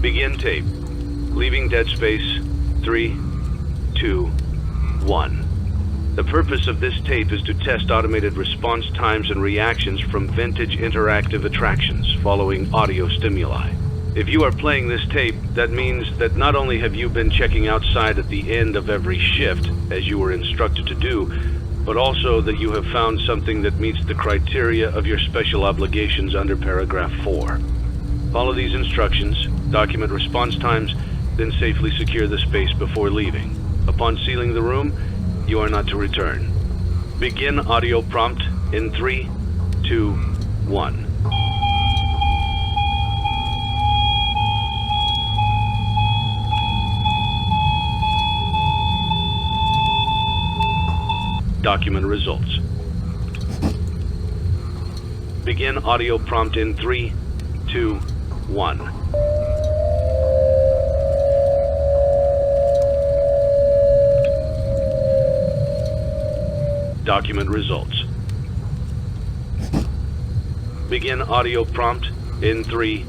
Begin tape. Leaving dead space. 3, 2, 1. The purpose of this tape is to test automated response times and reactions from vintage interactive attractions following audio stimuli. If you are playing this tape, that means that not only have you been checking outside at the end of every shift, as you were instructed to do, but also that you have found something that meets the criteria of your special obligations under paragraph 4. Follow these instructions, document response times, then safely secure the space before leaving. Upon sealing the room, you are not to return. Begin audio prompt in 3, 2, 1. Document results. Begin audio prompt in 3, 2, 1. Document results. Begin audio prompt in 3,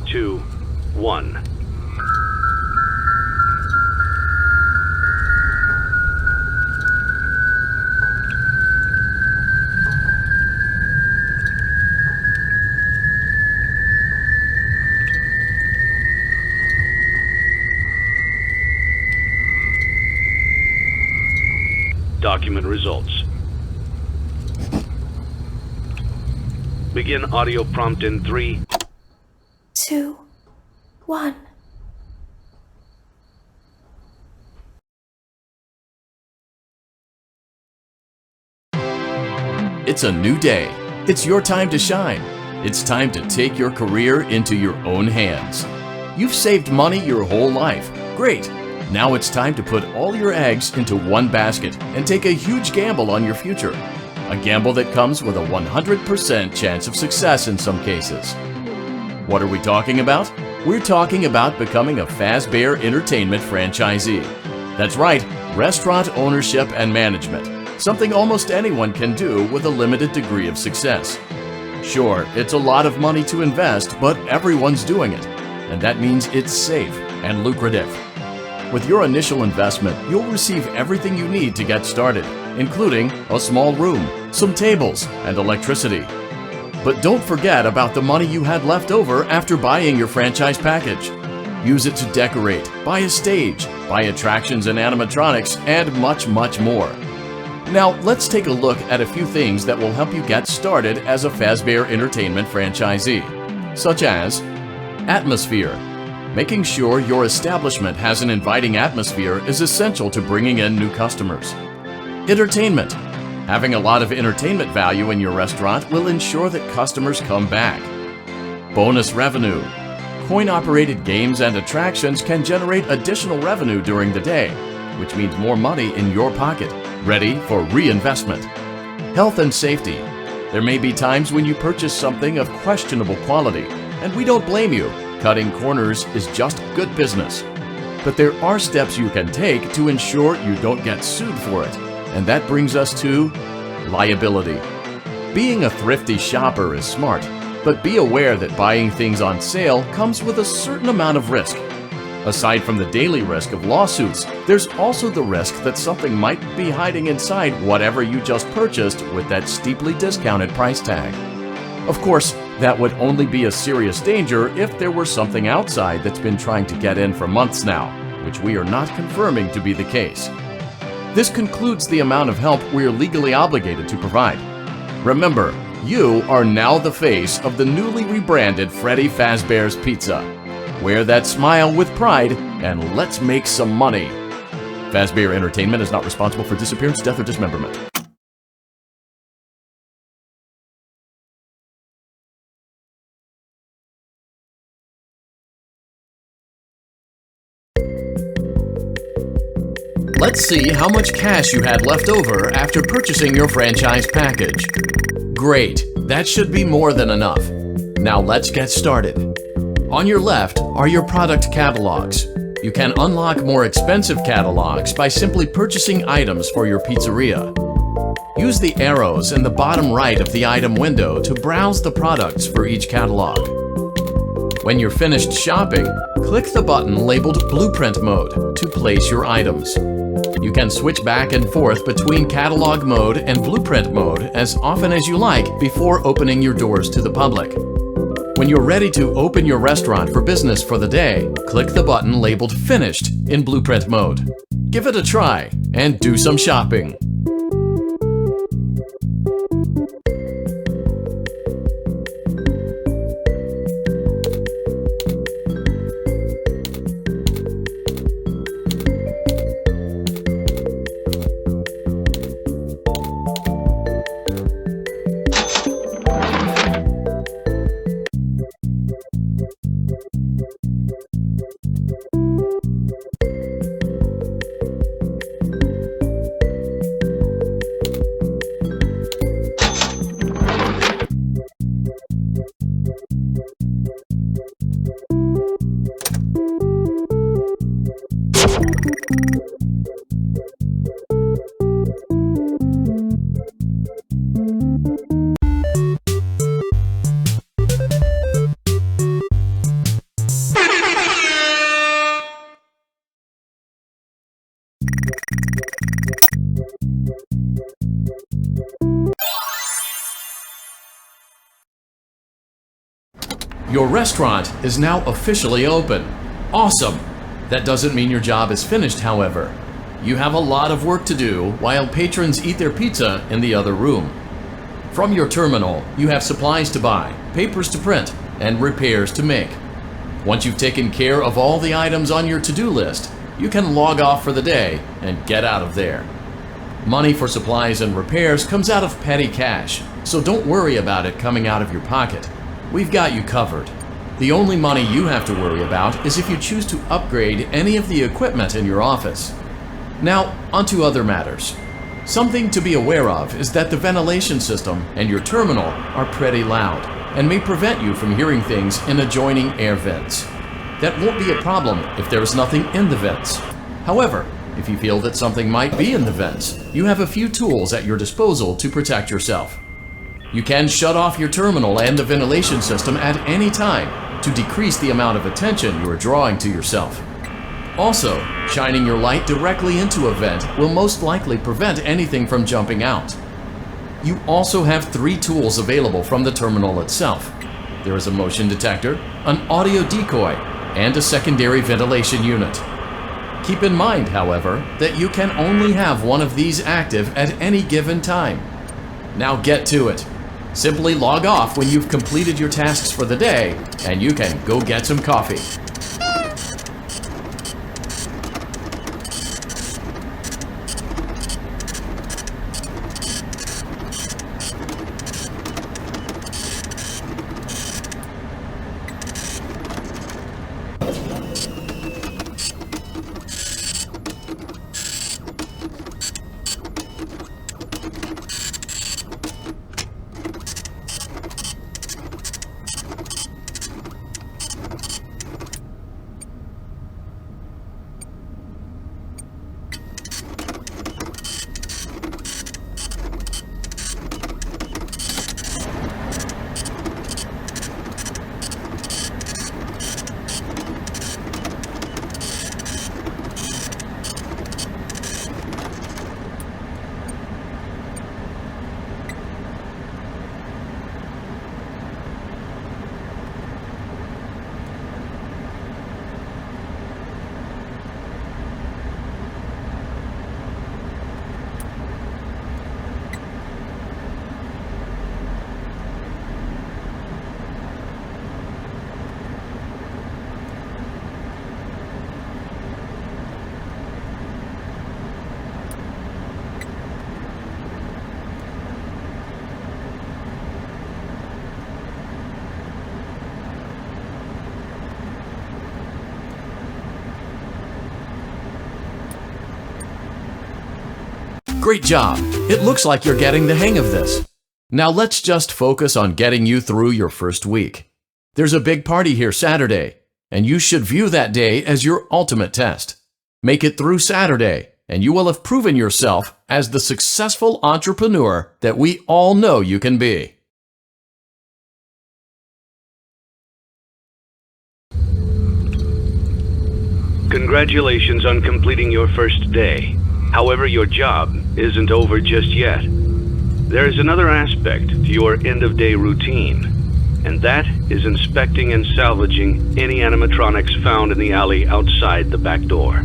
2, 1. Document results. Begin audio prompt in 3, 2, 1. It's a new day. It's your time to shine. It's time to take your career into your own hands. You've saved money your whole life. Great. Now it's time to put all your eggs into one basket and take a huge gamble on your future. A gamble that comes with a 100% chance of success in some cases. What are we talking about? We're talking about becoming a Fazbare Entertainment franchisee. That's right, restaurant ownership and management. Something almost anyone can do with a limited degree of success. Sure, it's a lot of money to invest, but everyone's doing it. And that means it's safe and lucrative. With your initial investment, you'll receive everything you need to get started, including a small room, some tables, and electricity. But don't forget about the money you had left over after buying your franchise package. Use it to decorate, buy a stage, buy attractions and animatronics, and much, much more. Now, let's take a look at a few things that will help you get started as a Fazbare Entertainment franchisee, such as atmosphere. Making sure your establishment has an inviting atmosphere is essential to bringing in new customers. Entertainment. Having a lot of entertainment value in your restaurant will ensure that customers come back. Bonus revenue. Coin-operated games and attractions can generate additional revenue during the day, which means more money in your pocket, ready for reinvestment. Health and safety. There may be times when you purchase something of questionable quality, and we don't blame you. Cutting corners is just good business. But there are steps you can take to ensure you don't get sued for it. And that brings us to liability. Being a thrifty shopper is smart, but be aware that buying things on sale comes with a certain amount of risk. Aside from the daily risk of lawsuits, there's also the risk that something might be hiding inside whatever you just purchased with that steeply discounted price tag. Of course, that would only be a serious danger if there were something outside that's been trying to get in for months now, which we are not confirming to be the case. This concludes the amount of help we are legally obligated to provide. Remember, you are now the face of the newly rebranded Freddy Fazbear's Pizza. Wear that smile with pride and let's make some money. Fazbare Entertainment is not responsible for disappearance, death, or dismemberment. Let's see how much cash you had left over after purchasing your franchise package. Great, that should be more than enough. Now let's get started. On your left are your product catalogs. You can unlock more expensive catalogs by simply purchasing items for your pizzeria. Use the arrows in the bottom right of the item window to browse the products for each catalog. When you're finished shopping, click the button labeled Blueprint Mode to place your items. You can switch back and forth between Catalog Mode and Blueprint Mode as often as you like before opening your doors to the public. When you're ready to open your restaurant for business for the day, click the button labeled Finished in Blueprint Mode. Give it a try and do some shopping. Your restaurant is now officially open. Awesome! That doesn't mean your job is finished, however. You have a lot of work to do while patrons eat their pizza in the other room. From your terminal, you have supplies to buy, papers to print, and repairs to make. Once you've taken care of all the items on your to-do list, you can log off for the day and get out of there. Money for supplies and repairs comes out of petty cash, so don't worry about it coming out of your pocket. We've got you covered. The only money you have to worry about is if you choose to upgrade any of the equipment in your office. Now, onto other matters. Something to be aware of is that the ventilation system and your terminal are pretty loud and may prevent you from hearing things in adjoining air vents. That won't be a problem if there is nothing in the vents. However, if you feel that something might be in the vents, you have a few tools at your disposal to protect yourself. You can shut off your terminal and the ventilation system at any time to decrease the amount of attention you are drawing to yourself. Also, shining your light directly into a vent will most likely prevent anything from jumping out. You also have 3 tools available from the terminal itself. There is a motion detector, an audio decoy, and a secondary ventilation unit. Keep in mind, however, that you can only have one of these active at any given time. Now get to it. Simply log off when you've completed your tasks for the day, and you can go get some coffee. Great job! It looks like you're getting the hang of this. Now let's just focus on getting you through your first week. There's a big party here Saturday, and you should view that day as your ultimate test. Make it through Saturday, and you will have proven yourself as the successful entrepreneur that we all know you can be. Congratulations on completing your first day. However, your job isn't over just yet. There is another aspect to your end-of-day routine, and that is inspecting and salvaging any animatronics found in the alley outside the back door.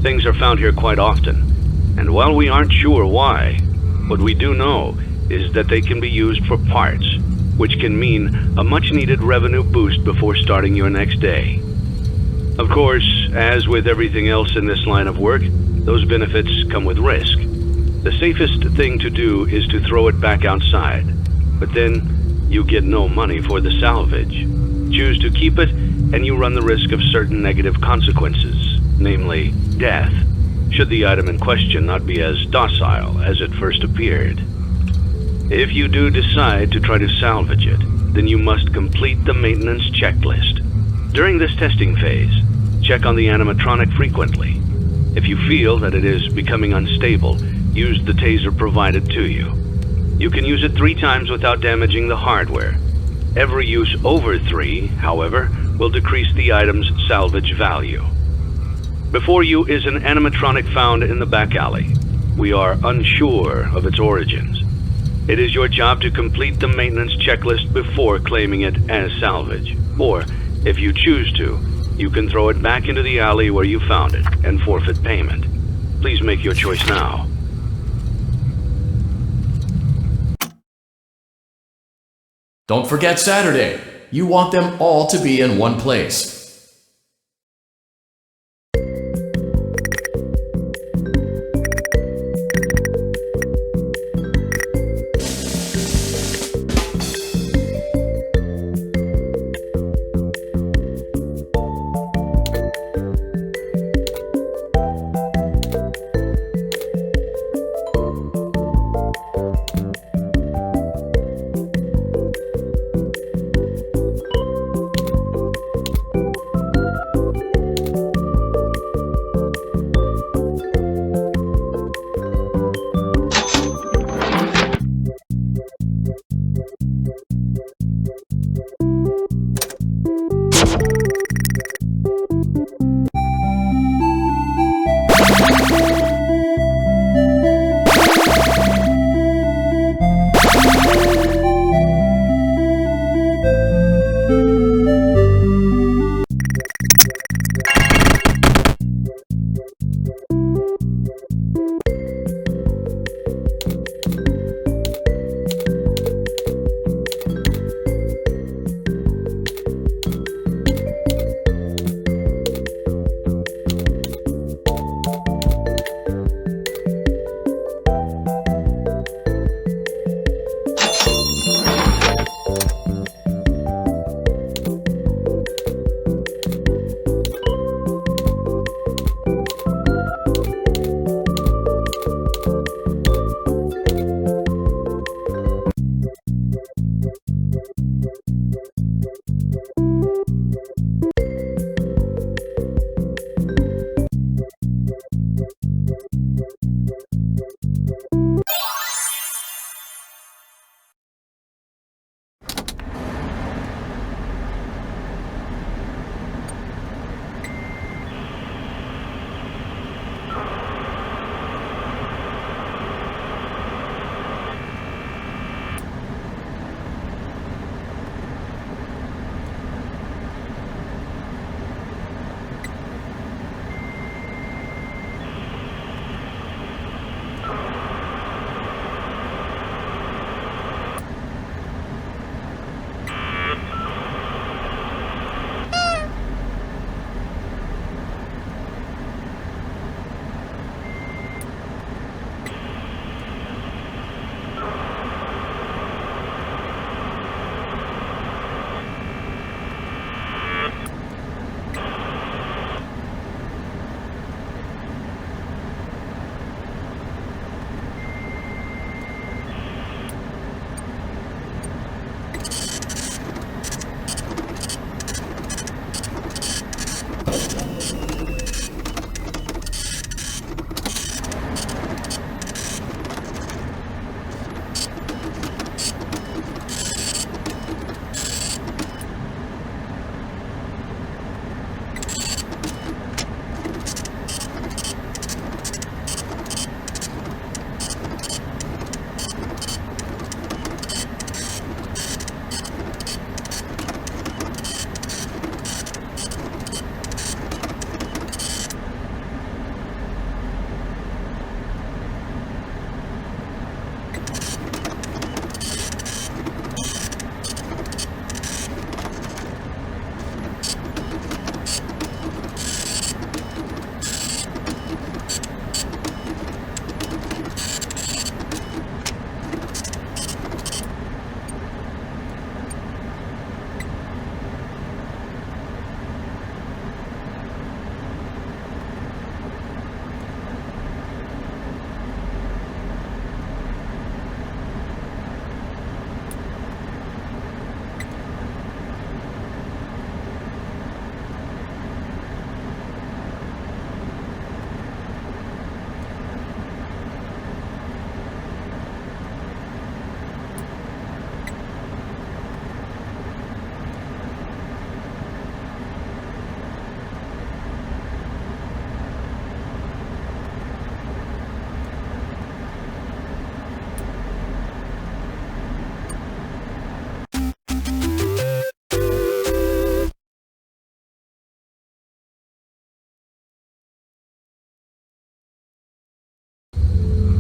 Things are found here quite often, and while we aren't sure why, what we do know is that they can be used for parts, which can mean a much-needed revenue boost before starting your next day. Of course, as with everything else in this line of work, those benefits come with risk. The safest thing to do is to throw it back outside, but then you get no money for the salvage. Choose to keep it, and you run the risk of certain negative consequences, namely death, should the item in question not be as docile as it first appeared. If you do decide to try to salvage it, then you must complete the maintenance checklist. During this testing phase, check on the animatronic frequently. If you feel that it is becoming unstable, use the taser provided to you. You can use it 3 times without damaging the hardware. Every use over 3, however, will decrease the item's salvage value. Before you is an animatronic found in the back alley. We are unsure of its origins. It is your job to complete the maintenance checklist before claiming it as salvage. Or, if you choose to, you can throw it back into the alley where you found it and forfeit payment. Please make your choice now. Don't forget Saturday. You want them all to be in one place.